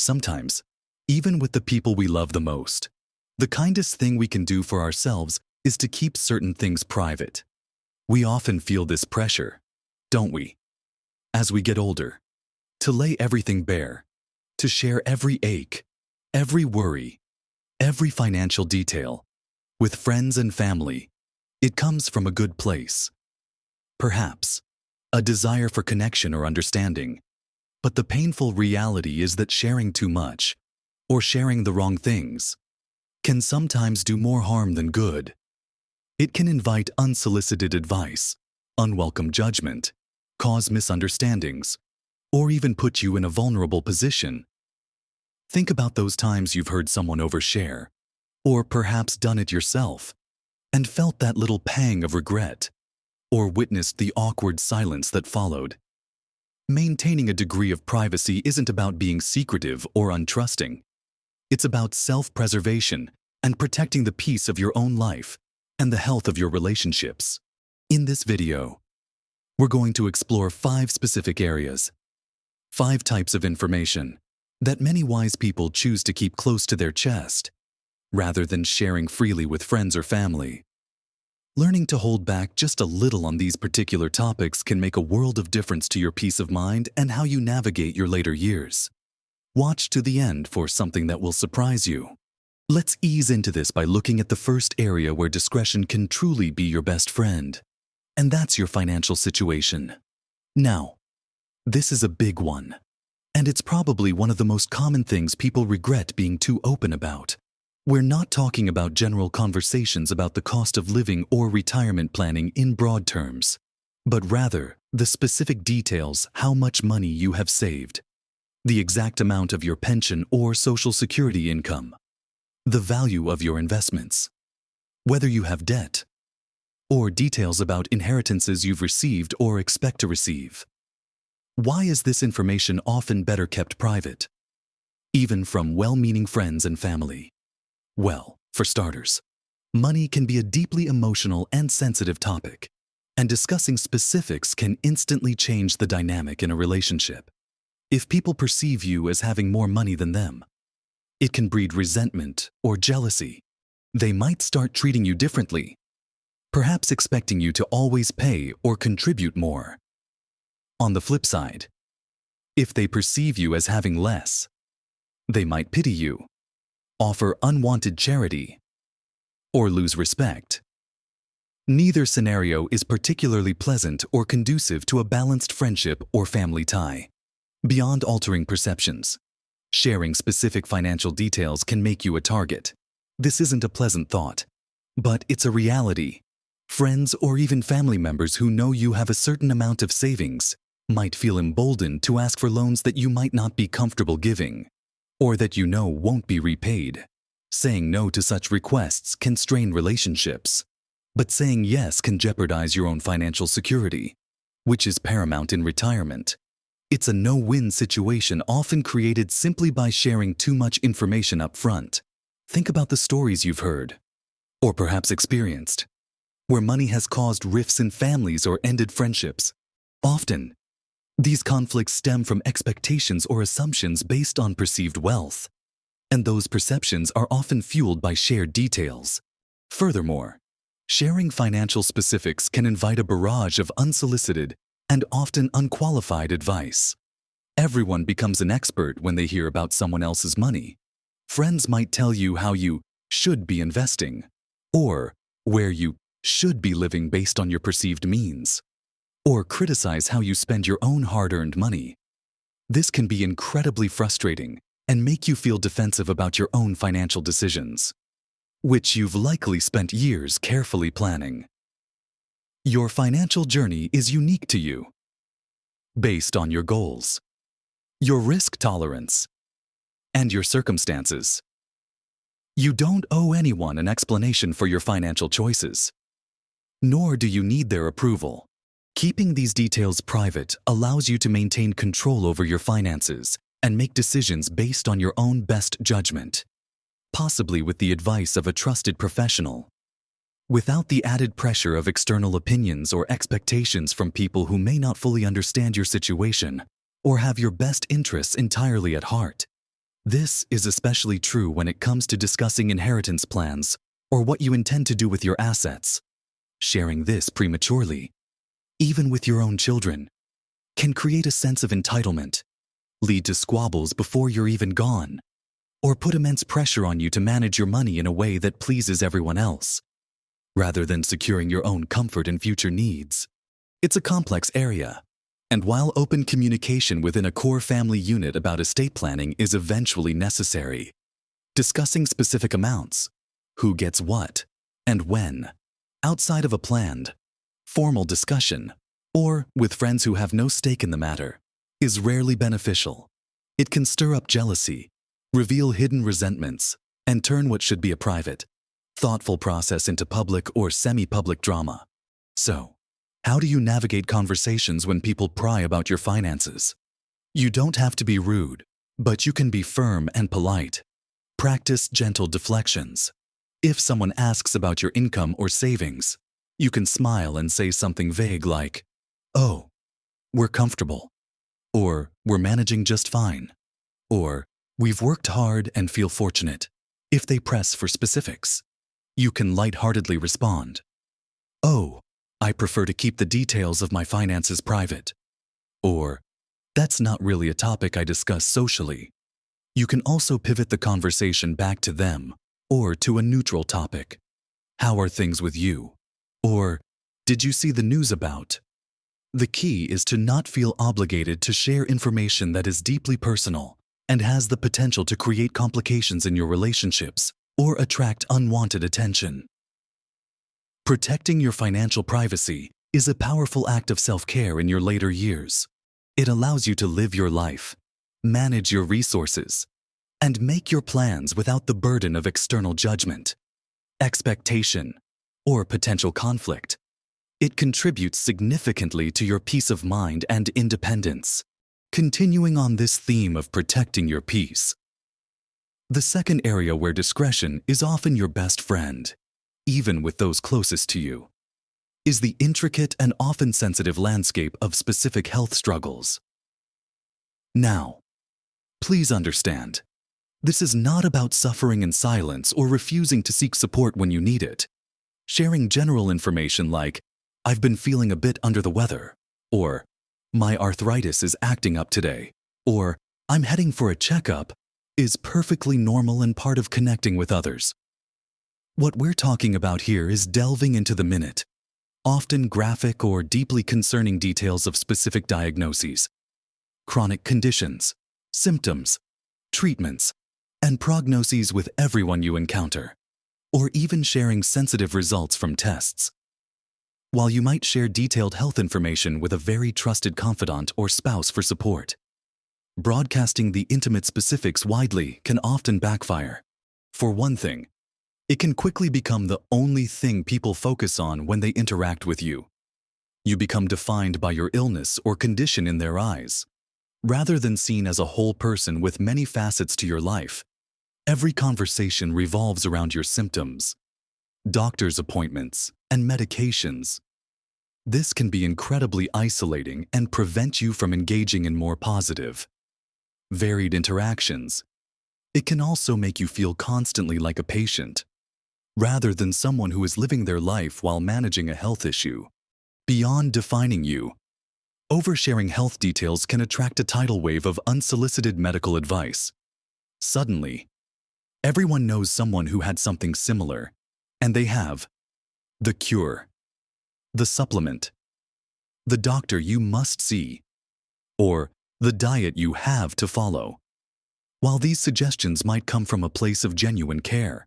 sometimes, even with the people we love the most. The kindest thing we can do for ourselves is to keep certain things private. We often feel this pressure, don't we? As we get older, to lay everything bare, to share every ache, every worry, every financial detail, with friends and family. It comes from a good place. Perhaps a desire for connection or understanding. But the painful reality is that sharing too much, or sharing the wrong things, can sometimes do more harm than good. It can invite unsolicited advice, unwelcome judgment, cause misunderstandings, or even put you in a vulnerable position. Think about those times you've heard someone overshare, or perhaps done it yourself, and felt that little pang of regret, or witnessed the awkward silence that followed. Maintaining a degree of privacy isn't about being secretive or untrusting. It's about self-preservation and protecting the peace of your own life and the health of your relationships. In this video, we're going to explore 5 specific areas, 5 types of information that many wise people choose to keep close to their chest, rather than sharing freely with friends or family. Learning to hold back just a little on these particular topics can make a world of difference to your peace of mind and how you navigate your later years. Watch to the end for something that will surprise you. Let's ease into this by looking at the first area where discretion can truly be your best friend, and that's your financial situation. Now, this is a big one, and it's probably one of the most common things people regret being too open about. We're not talking about general conversations about the cost of living or retirement planning in broad terms, but rather the specific details: how much money you have saved, the exact amount of your pension or Social Security income, the value of your investments, whether you have debt, or details about inheritances you've received or expect to receive. Why is this information often better kept private, even from well-meaning friends and family? Well, for starters, money can be a deeply emotional and sensitive topic, and discussing specifics can instantly change the dynamic in a relationship. If people perceive you as having more money than them, it can breed resentment or jealousy. They might start treating you differently, perhaps expecting you to always pay or contribute more. On the flip side, if they perceive you as having less, they might pity you, offer unwanted charity, or lose respect. Neither scenario is particularly pleasant or conducive to a balanced friendship or family tie. Beyond altering perceptions, sharing specific financial details can make you a target. This isn't a pleasant thought, but it's a reality. Friends or even family members who know you have a certain amount of savings might feel emboldened to ask for loans that you might not be comfortable giving, or that you know won't be repaid. Saying no to such requests can strain relationships, but saying yes can jeopardize your own financial security, which is paramount in retirement. It's a no-win situation often created simply by sharing too much information up front. Think about the stories you've heard, or perhaps experienced, where money has caused rifts in families or ended friendships. Often, these conflicts stem from expectations or assumptions based on perceived wealth, and those perceptions are often fueled by shared details. Furthermore, sharing financial specifics can invite a barrage of unsolicited and often unqualified advice. Everyone becomes an expert when they hear about someone else's money. Friends might tell you how you should be investing, or where you should be living based on your perceived means, or criticize how you spend your own hard-earned money. This can be incredibly frustrating and make you feel defensive about your own financial decisions, which you've likely spent years carefully planning. Your financial journey is unique to you, based on your goals, your risk tolerance, and your circumstances. You don't owe anyone an explanation for your financial choices, nor do you need their approval. Keeping these details private allows you to maintain control over your finances and make decisions based on your own best judgment, possibly with the advice of a trusted professional, without the added pressure of external opinions or expectations from people who may not fully understand your situation or have your best interests entirely at heart. This is especially true when it comes to discussing inheritance plans or what you intend to do with your assets. Sharing this prematurely, even with your own children, can create a sense of entitlement, lead to squabbles before you're even gone, or put immense pressure on you to manage your money in a way that pleases everyone else, rather than securing your own comfort and future needs. It's a complex area, and while open communication within a core family unit about estate planning is eventually necessary, discussing specific amounts, who gets what, and when, outside of a planned, formal discussion, or with friends who have no stake in the matter, is rarely beneficial. It can stir up jealousy, reveal hidden resentments, and turn what should be a private, thoughtful process into public or semi-public drama. So, how do you navigate conversations when people pry about your finances? You don't have to be rude, but you can be firm and polite. Practice gentle deflections. If someone asks about your income or savings, you can smile and say something vague like, "Oh, we're comfortable," or "We're managing just fine," or "We've worked hard and feel fortunate." If they press for specifics, you can lightheartedly respond, "Oh, I prefer to keep the details of my finances private," or "That's not really a topic I discuss socially." You can also pivot the conversation back to them or to a neutral topic. "How are things with you?" Or, "Did you see the news about?" The key is to not feel obligated to share information that is deeply personal and has the potential to create complications in your relationships or attract unwanted attention. Protecting your financial privacy is a powerful act of self-care in your later years. It allows you to live your life, manage your resources, and make your plans without the burden of external judgment, expectation, or potential conflict. It contributes significantly to your peace of mind and independence. Continuing on this theme of protecting your peace, the second area where discretion is often your best friend, even with those closest to you, is the intricate and often sensitive landscape of specific health struggles. Now, please understand, this is not about suffering in silence or refusing to seek support when you need it. Sharing general information like, "I've been feeling a bit under the weather," or "My arthritis is acting up today," or "I'm heading for a checkup," is perfectly normal and part of connecting with others. What we're talking about here is delving into the minute, often graphic or deeply concerning details of specific diagnoses, chronic conditions, symptoms, treatments, and prognoses with everyone you encounter, or even sharing sensitive results from tests. While you might share detailed health information with a very trusted confidant or spouse for support, broadcasting the intimate specifics widely can often backfire. For one thing, it can quickly become the only thing people focus on when they interact with you. You become defined by your illness or condition in their eyes, rather than seen as a whole person with many facets to your life. Every conversation revolves around your symptoms, doctor's appointments, and medications. This can be incredibly isolating and prevent you from engaging in more positive, varied interactions. It can also make you feel constantly like a patient, rather than someone who is living their life while managing a health issue. Beyond defining you, oversharing health details can attract a tidal wave of unsolicited medical advice. Suddenly, everyone knows someone who had something similar, and they have the cure, the supplement, the doctor you must see, or the diet you have to follow. While these suggestions might come from a place of genuine care,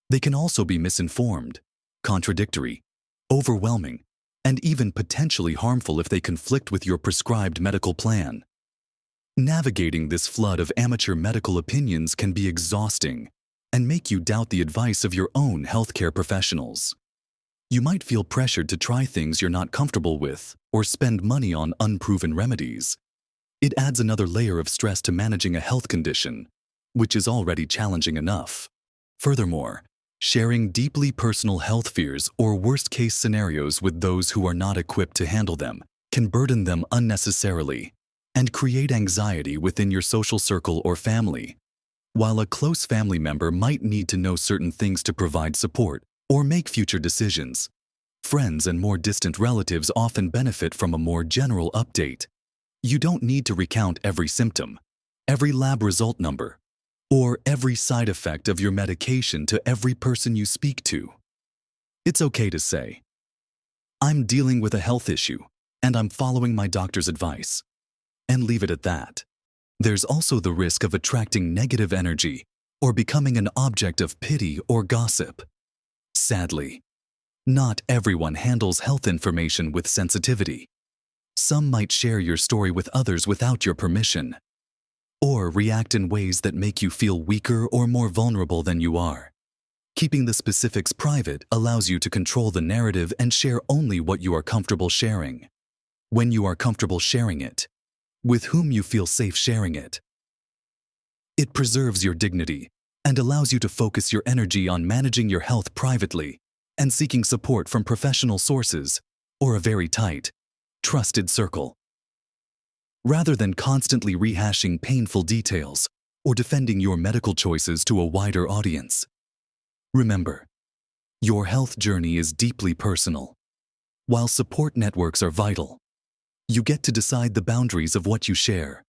they can also be misinformed, contradictory, overwhelming, and even potentially harmful if they conflict with your prescribed medical plan. Navigating this flood of amateur medical opinions can be exhausting and make you doubt the advice of your own healthcare professionals. You might feel pressured to try things you're not comfortable with or spend money on unproven remedies. It adds another layer of stress to managing a health condition, which is already challenging enough. Furthermore, sharing deeply personal health fears or worst-case scenarios with those who are not equipped to handle them can burden them unnecessarily and create anxiety within your social circle or family. While a close family member might need to know certain things to provide support or make future decisions, friends and more distant relatives often benefit from a more general update. You don't need to recount every symptom, every lab result number, or every side effect of your medication to every person you speak to. It's okay to say, "I'm dealing with a health issue, and I'm following my doctor's advice," and leave it at that. There's also the risk of attracting negative energy or becoming an object of pity or gossip. Sadly, not everyone handles health information with sensitivity. Some might share your story with others without your permission, or react in ways that make you feel weaker or more vulnerable than you are. Keeping the specifics private allows you to control the narrative and share only what you are comfortable sharing, when you are comfortable sharing it, with whom you feel safe sharing it. It preserves your dignity and allows you to focus your energy on managing your health privately and seeking support from professional sources or a very tight, trusted circle. Rather than constantly rehashing painful details or defending your medical choices to a wider audience. Remember, your health journey is deeply personal. While support networks are vital, you get to decide the boundaries of what you share.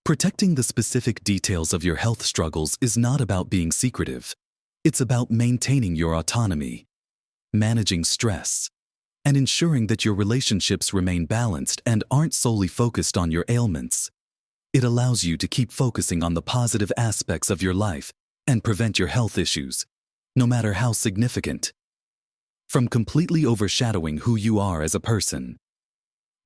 Protecting the specific details of your health struggles is not about being secretive. It's about maintaining your autonomy, managing stress, and ensuring that your relationships remain balanced and aren't solely focused on your ailments. It allows you to keep focusing on the positive aspects of your life and prevent your health issues, no matter how significant, from completely overshadowing who you are as a person.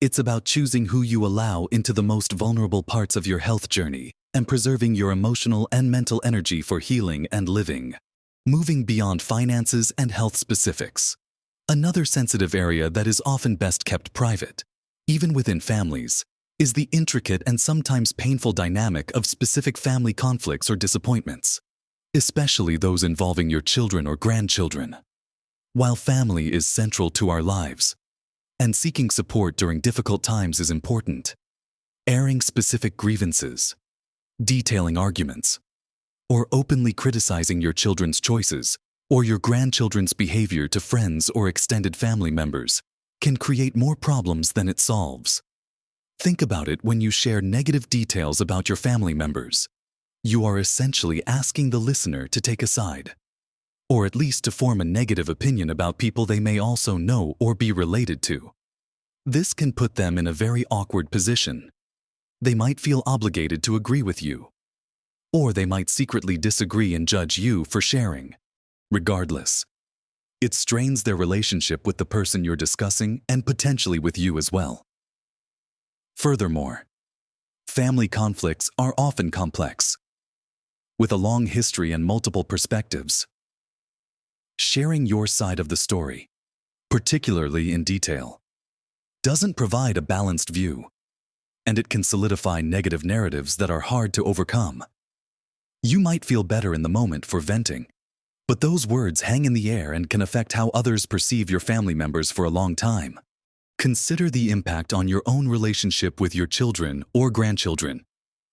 It's about choosing who you allow into the most vulnerable parts of your health journey and preserving your emotional and mental energy for healing and living. Moving beyond finances and health specifics. Another sensitive area that is often best kept private, even within families, is the intricate and sometimes painful dynamic of specific family conflicts or disappointments, especially those involving your children or grandchildren. While family is central to our lives, and seeking support during difficult times is important, airing specific grievances, detailing arguments, or openly criticizing your children's choices or your grandchildren's behavior to friends or extended family members can create more problems than it solves. Think about it when you share negative details about your family members. You are essentially asking the listener to take a side, or at least to form a negative opinion about people they may also know or be related to. This can put them in a very awkward position. They might feel obligated to agree with you, or they might secretly disagree and judge you for sharing. Regardless, it strains their relationship with the person you're discussing and potentially with you as well. Furthermore, family conflicts are often complex, with a long history and multiple perspectives. Sharing your side of the story, particularly in detail, doesn't provide a balanced view, and it can solidify negative narratives that are hard to overcome. You might feel better in the moment for venting, but those words hang in the air and can affect how others perceive your family members for a long time. Consider the impact on your own relationship with your children or grandchildren.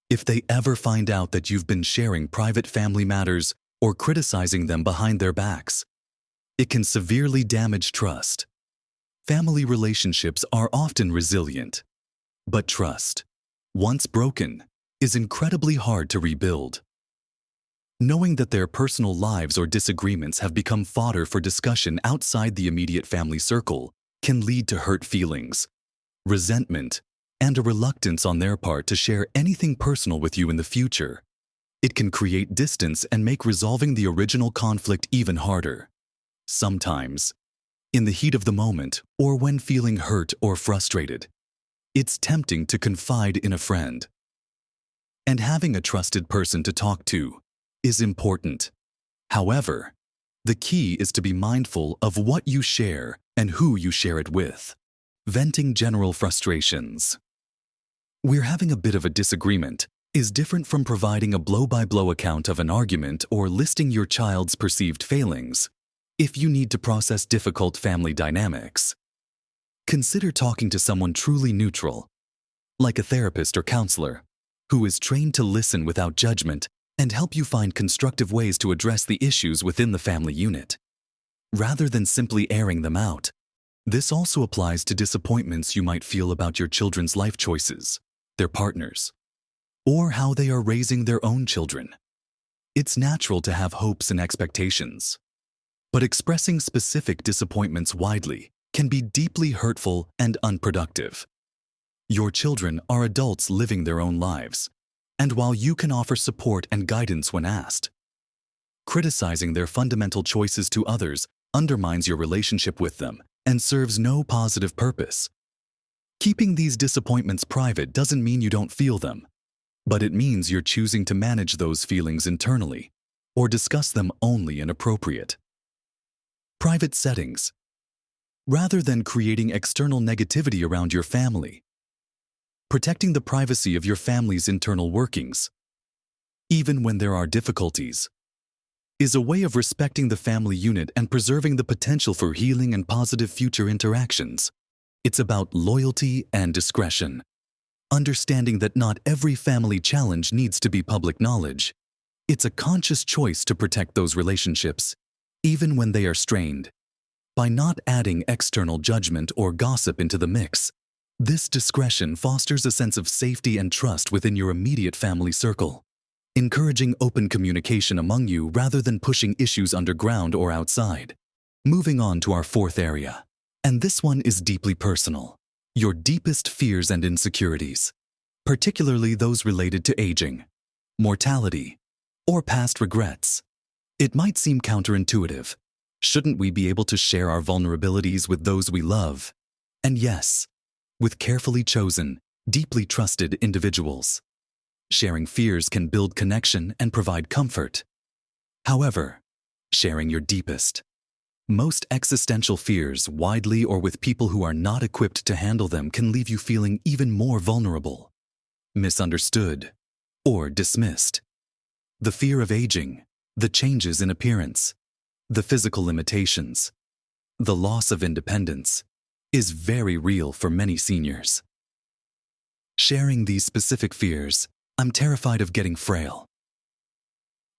If they ever find out that you've been sharing private family matters or criticizing them behind their backs, it can severely damage trust. Family relationships are often resilient, but trust, once broken, is incredibly hard to rebuild. Knowing that their personal lives or disagreements have become fodder for discussion outside the immediate family circle can lead to hurt feelings, resentment, and a reluctance on their part to share anything personal with you in the future. It can create distance and make resolving the original conflict even harder. Sometimes, in the heat of the moment or when feeling hurt or frustrated, it's tempting to confide in a friend. And having a trusted person to talk to is important. However, the key is to be mindful of what you share and who you share it with. Venting general frustrations. We're having a bit of a disagreement is different from providing a blow-by-blow account of an argument or listing your child's perceived failings if you need to process difficult family dynamics. Consider talking to someone truly neutral, like a therapist or counselor, who is trained to listen without judgment and help you find constructive ways to address the issues within the family unit, rather than simply airing them out. This also applies to disappointments you might feel about your children's life choices, their partners, or how they are raising their own children. It's natural to have hopes and expectations, but expressing specific disappointments widely can be deeply hurtful and unproductive. Your children are adults living their own lives, and while you can offer support and guidance when asked, criticizing their fundamental choices to others undermines your relationship with them and serves no positive purpose. Keeping these disappointments private doesn't mean you don't feel them, but it means you're choosing to manage those feelings internally or discuss them only in appropriate, private settings, rather than creating external negativity around your family. Protecting the privacy of your family's internal workings, even when there are difficulties, is a way of respecting the family unit and preserving the potential for healing and positive future interactions. It's about loyalty and discretion, understanding that not every family challenge needs to be public knowledge. It's a conscious choice to protect those relationships, even when they are strained. By not adding external judgment or gossip into the mix, this discretion fosters a sense of safety and trust within your immediate family circle, encouraging open communication among you rather than pushing issues underground or outside. Moving on to our fourth area, and this one is deeply personal: your deepest fears and insecurities, particularly those related to aging, mortality, or past regrets. It might seem counterintuitive. Shouldn't we be able to share our vulnerabilities with those we love? And yes, with carefully chosen, deeply trusted individuals. Sharing fears can build connection and provide comfort. However, sharing your deepest, most existential fears widely or with people who are not equipped to handle them can leave you feeling even more vulnerable, misunderstood, or dismissed. The fear of aging, the changes in appearance, the physical limitations, the loss of independence, is very real for many seniors. Sharing these specific fears, "I'm terrified of getting frail.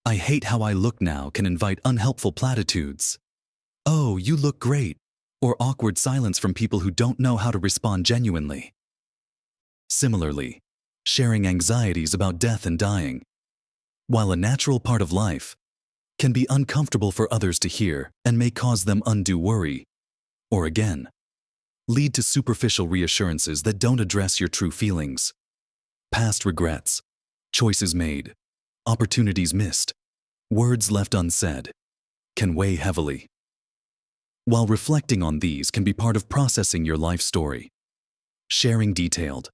I hate how I look now," can invite unhelpful platitudes. "Oh, you look great," or awkward silence from people who don't know how to respond genuinely. Similarly, sharing anxieties about death and dying, while a natural part of life, can be uncomfortable for others to hear and may cause them undue worry, or again, lead to superficial reassurances that don't address your true feelings. Past regrets, choices made, opportunities missed, words left unsaid, can weigh heavily. While reflecting on these can be part of processing your life story, sharing detailed,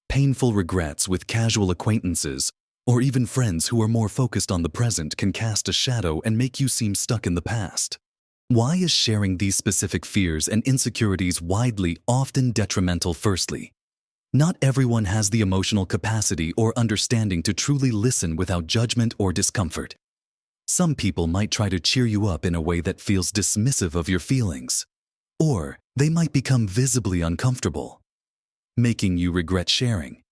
painful regrets with casual acquaintances or even friends who are more focused on the present can cast a shadow and make you seem stuck in the past. Why is sharing these specific fears and insecurities widely often detrimental? Firstly, not everyone has the emotional capacity or understanding to truly listen without judgment or discomfort. Some people might try to cheer you up in a way that feels dismissive of your feelings, or they might become visibly uncomfortable, making you regret sharing.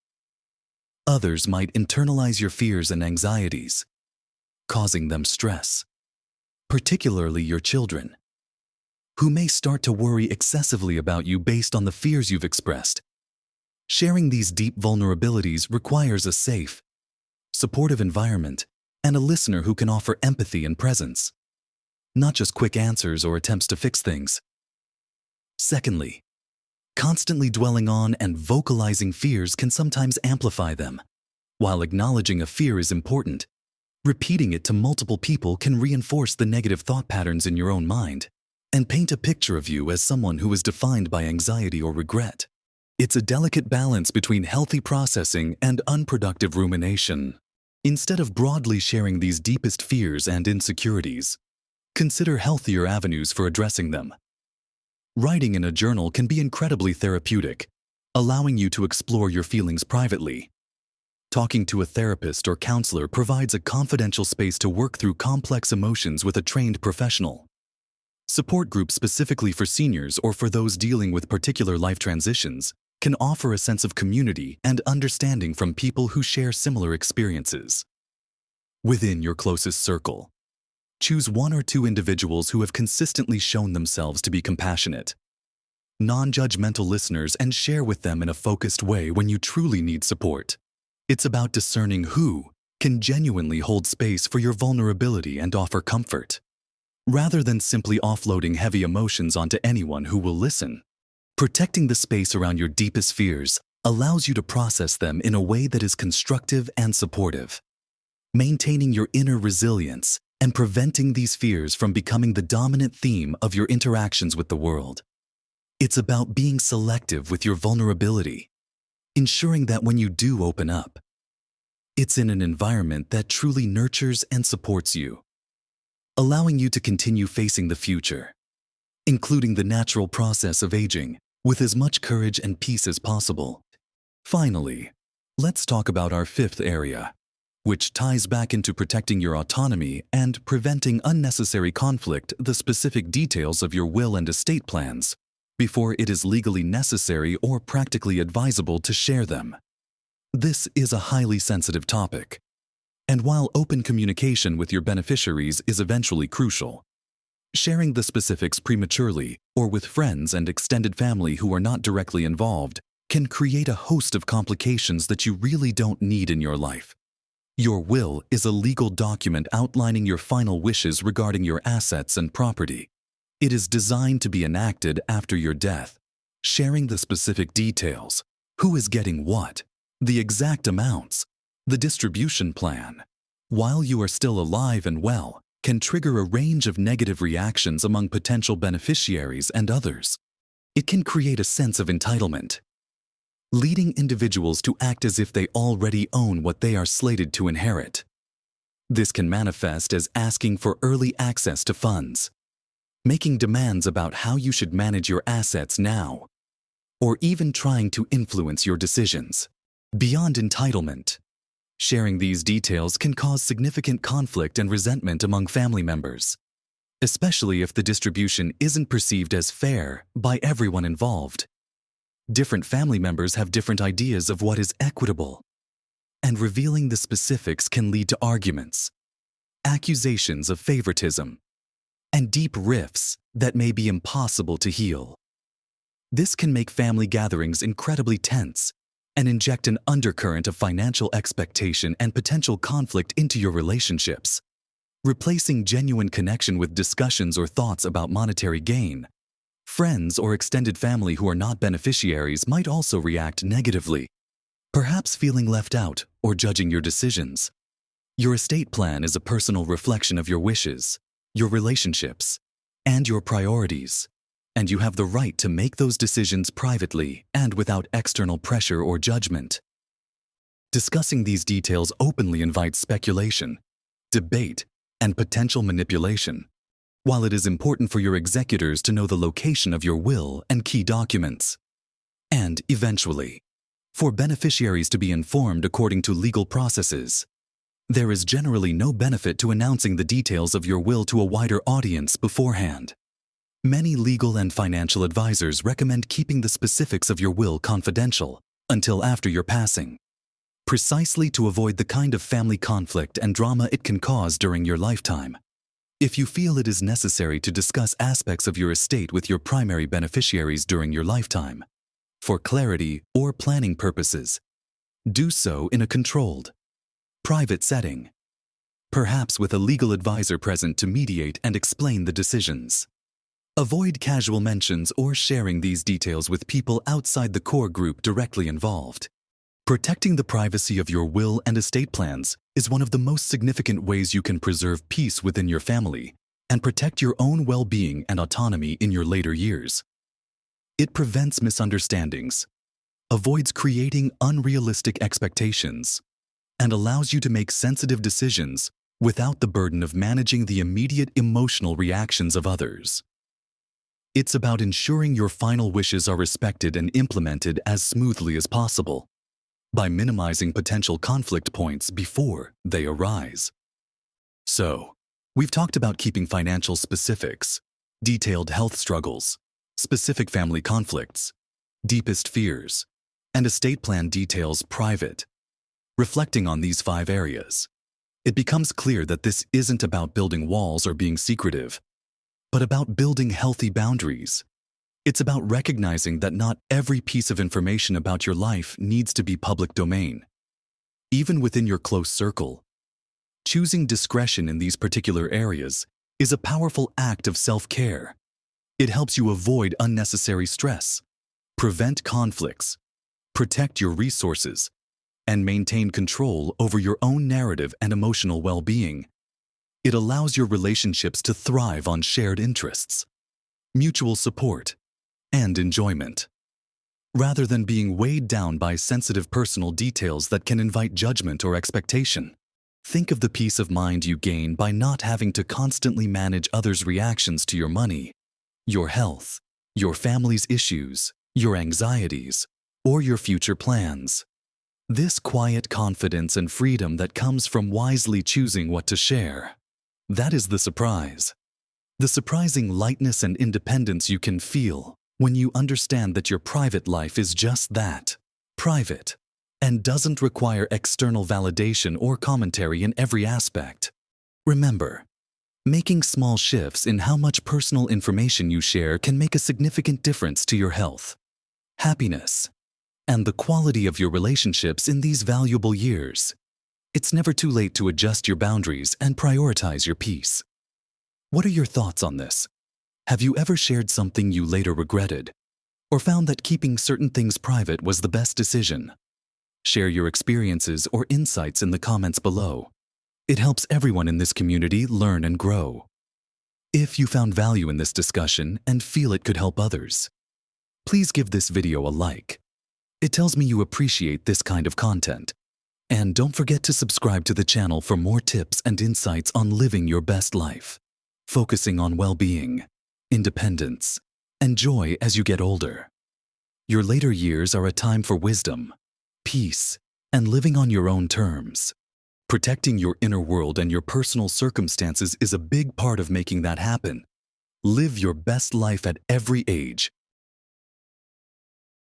Others might internalize your fears and anxieties, causing them stress, particularly your children, who may start to worry excessively about you based on the fears you've expressed. Sharing these deep vulnerabilities requires a safe, supportive environment and a listener who can offer empathy and presence, not just quick answers or attempts to fix things. Secondly, constantly dwelling on and vocalizing fears can sometimes amplify them. While acknowledging a fear is important, repeating it to multiple people can reinforce the negative thought patterns in your own mind and paint a picture of you as someone who is defined by anxiety or regret. It's a delicate balance between healthy processing and unproductive rumination. Instead of broadly sharing these deepest fears and insecurities, consider healthier avenues for addressing them. Writing in a journal can be incredibly therapeutic, allowing you to explore your feelings privately. Talking to a therapist or counselor provides a confidential space to work through complex emotions with a trained professional. Support groups specifically for seniors or for those dealing with particular life transitions can offer a sense of community and understanding from people who share similar experiences. Within your closest circle, choose one or two individuals who have consistently shown themselves to be compassionate, non-judgmental listeners, and share with them in a focused way when you truly need support. It's about discerning who can genuinely hold space for your vulnerability and offer comfort, rather than simply offloading heavy emotions onto anyone who will listen. Protecting the space around your deepest fears allows you to process them in a way that is constructive and supportive, maintaining your inner resilience and preventing these fears from becoming the dominant theme of your interactions with the world. It's about being selective with your vulnerability, ensuring that when you do open up, it's in an environment that truly nurtures and supports you, allowing you to continue facing the future, including the natural process of aging, with as much courage and peace as possible. Finally, let's talk about our fifth area, which ties back into protecting your autonomy and preventing unnecessary conflict: the specific details of your will and estate plans, before it is legally necessary or practically advisable to share them. This is a highly sensitive topic, and while open communication with your beneficiaries is eventually crucial, sharing the specifics prematurely or with friends and extended family who are not directly involved can create a host of complications that you really don't need in your life. Your will is a legal document outlining your final wishes regarding your assets and property. It is designed to be enacted after your death. Sharing the specific details, who is getting what, the exact amounts, the distribution plan, while you are still alive and well, can trigger a range of negative reactions among potential beneficiaries and others. It can create a sense of entitlement, leading individuals to act as if they already own what they are slated to inherit. This can manifest as asking for early access to funds, making demands about how you should manage your assets now, or even trying to influence your decisions. Beyond entitlement, sharing these details can cause significant conflict and resentment among family members, especially if the distribution isn't perceived as fair by everyone involved. Different family members have different ideas of what is equitable, and revealing the specifics can lead to arguments, accusations of favoritism, and deep rifts that may be impossible to heal. This can make family gatherings incredibly tense and inject an undercurrent of financial expectation and potential conflict into your relationships. Replacing genuine connection with discussions or thoughts about monetary gain, friends or extended family who are not beneficiaries might also react negatively, perhaps feeling left out or judging your decisions. Your estate plan is a personal reflection of your wishes, your relationships, and your priorities, and you have the right to make those decisions privately and without external pressure or judgment. Discussing these details openly invites speculation, debate, and potential manipulation. While it is important for your executors to know the location of your will and key documents, and eventually, for beneficiaries to be informed according to legal processes, there is generally no benefit to announcing the details of your will to a wider audience beforehand. Many legal and financial advisors recommend keeping the specifics of your will confidential until after your passing, precisely to avoid the kind of family conflict and drama it can cause during your lifetime. If you feel it is necessary to discuss aspects of your estate with your primary beneficiaries during your lifetime, for clarity or planning purposes, do so in a controlled, private setting, perhaps with a legal advisor present to mediate and explain the decisions. Avoid casual mentions or sharing these details with people outside the core group directly involved. Protecting the privacy of your will and estate plans is one of the most significant ways you can preserve peace within your family and protect your own well-being and autonomy in your later years. It prevents misunderstandings, avoids creating unrealistic expectations, and allows you to make sensitive decisions without the burden of managing the immediate emotional reactions of others. It's about ensuring your final wishes are respected and implemented as smoothly as possible, by minimizing potential conflict points before they arise. So, we've talked about keeping financial specifics, detailed health struggles, specific family conflicts, deepest fears, and estate plan details private. Reflecting on these 5 areas, It becomes clear that this isn't about building walls or being secretive, but about building healthy boundaries. It's about recognizing that not every piece of information about your life needs to be public domain. Even within your close circle, choosing discretion in these particular areas is a powerful act of self-care. It helps you avoid unnecessary stress, prevent conflicts, protect your resources, and maintain control over your own narrative and emotional well-being. It allows your relationships to thrive on shared interests, mutual support, and enjoyment, rather than being weighed down by sensitive personal details that can invite judgment or expectation. Think of the peace of mind you gain by not having to constantly manage others' reactions to your money, your health, your family's issues, your anxieties, or your future plans. This quiet confidence and freedom that comes from wisely choosing what to share. That is the surprise. The surprising lightness and independence you can feel when you understand that your private life is just that, private, and doesn't require external validation or commentary in every aspect. Remember, making small shifts in how much personal information you share can make a significant difference to your health, happiness, and the quality of your relationships in these valuable years. It's never too late to adjust your boundaries and prioritize your peace. What are your thoughts on this? Have you ever shared something you later regretted, or found that keeping certain things private was the best decision? Share your experiences or insights in the comments below. It helps everyone in this community learn and grow. If you found value in this discussion and feel it could help others, please give this video a like. It tells me you appreciate this kind of content. And don't forget to subscribe to the channel for more tips and insights on living your best life, focusing on well-being, independence, and joy as you get older. Your later years are a time for wisdom, peace, and living on your own terms. Protecting your inner world and your personal circumstances is a big part of making that happen. Live your best life at every age,